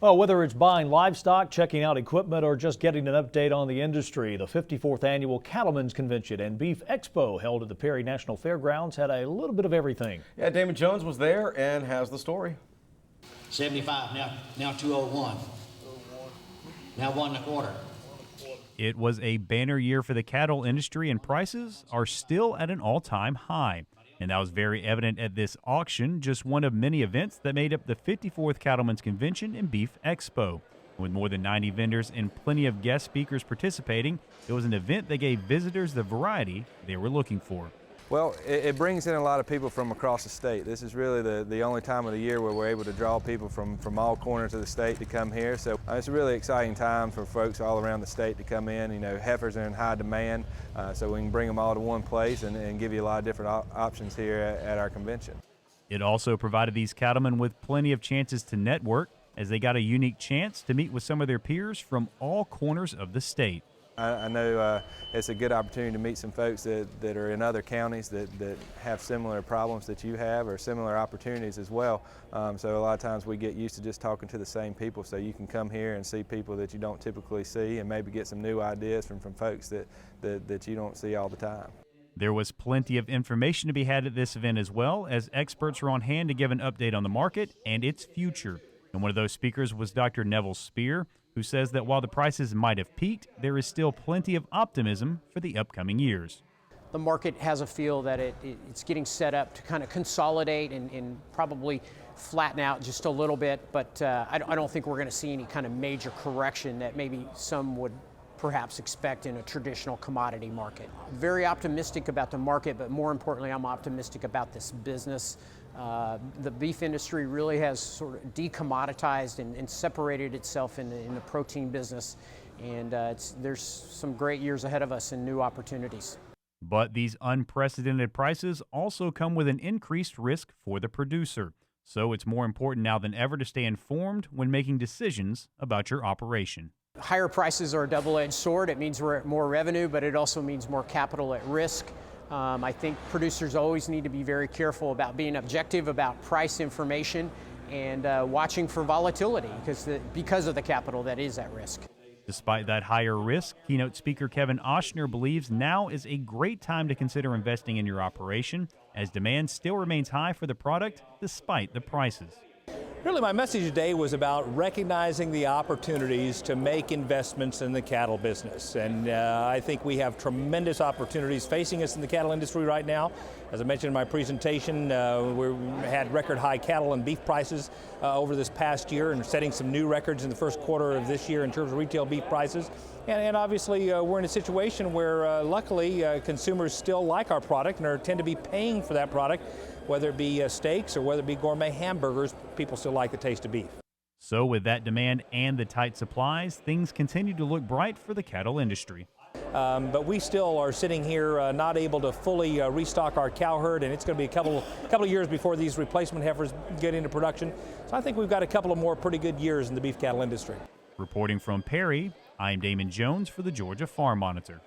Well, whether it's buying livestock, checking out equipment, or just getting an update on the industry, the 54th Annual Cattlemen's Convention and Beef Expo held at the Perry National Fairgrounds had a little bit of everything. Yeah, Damon Jones was there and has the story. 75, now 201. Now 1.25. It was a banner year for the cattle industry, and prices are still at an all-time high. And that was very evident at this auction, just one of many events that made up the 54th Cattlemen's Convention and Beef Expo. With more than 90 vendors and plenty of guest speakers participating, it was an event that gave visitors the variety they were looking for. Well, it brings in a lot of people from across the state. This is really the only time of the year where we're able to draw people from all corners of the state to come here. So it's a really exciting time for folks all around the state to come in. You know, heifers are in high demand, so we can bring them all to one place and give you a lot of different options here at our convention. It also provided these cattlemen with plenty of chances to network, as they got a unique chance to meet with some of their peers from all corners of the state. I know it's a good opportunity to meet some folks that are in other counties that have similar problems that you have, or similar opportunities as well. So a lot of times we get used to just talking to the same people, so you can come here and see people that you don't typically see and maybe get some new ideas from folks that you don't see all the time. There was plenty of information to be had at this event, as well as experts were on hand to give an update on the market and its future. And one of those speakers was Dr. Neville Spear, who says that while the prices might have peaked, there is still plenty of optimism for the upcoming years. The market has a feel that it's getting set up to kind of consolidate and probably flatten out just a little bit, but I don't think we're going to see any kind of major correction that maybe some would perhaps expect in a traditional commodity market. Very optimistic about the market, but more importantly, I'm optimistic about this business. The beef industry really has sort of decommoditized and separated itself in the protein business, and there's some great years ahead of us and new opportunities. But these unprecedented prices also come with an increased risk for the producer. So it's more important now than ever to stay informed when making decisions about your operation. Higher prices are a double-edged sword. It means we're at more revenue, but it also means more capital at risk. I think producers always need to be very careful about being objective about price information and watching for volatility because of the capital that is at risk. Despite that higher risk, keynote speaker Kevin Oshner believes now is a great time to consider investing in your operation, as demand still remains high for the product despite the prices. Really, my message today was about recognizing the opportunities to make investments in the cattle business. And I think we have tremendous opportunities facing us in the cattle industry right now. As I mentioned in my presentation, we had record high cattle and beef prices over this past year, and setting some new records in the first quarter of this year in terms of retail beef prices. And obviously, we're in a situation where luckily consumers still like our product and tend to be paying for that product. Whether it be steaks or whether it be gourmet hamburgers, people still like the taste of beef. So with that demand and the tight supplies, things continue to look bright for the cattle industry. But we still are sitting here not able to fully restock our cow herd, and it's going to be a couple of years before these replacement heifers get into production. So I think we've got a couple of more pretty good years in the beef cattle industry. Reporting from Perry, I'm Damon Jones for the Georgia Farm Monitor.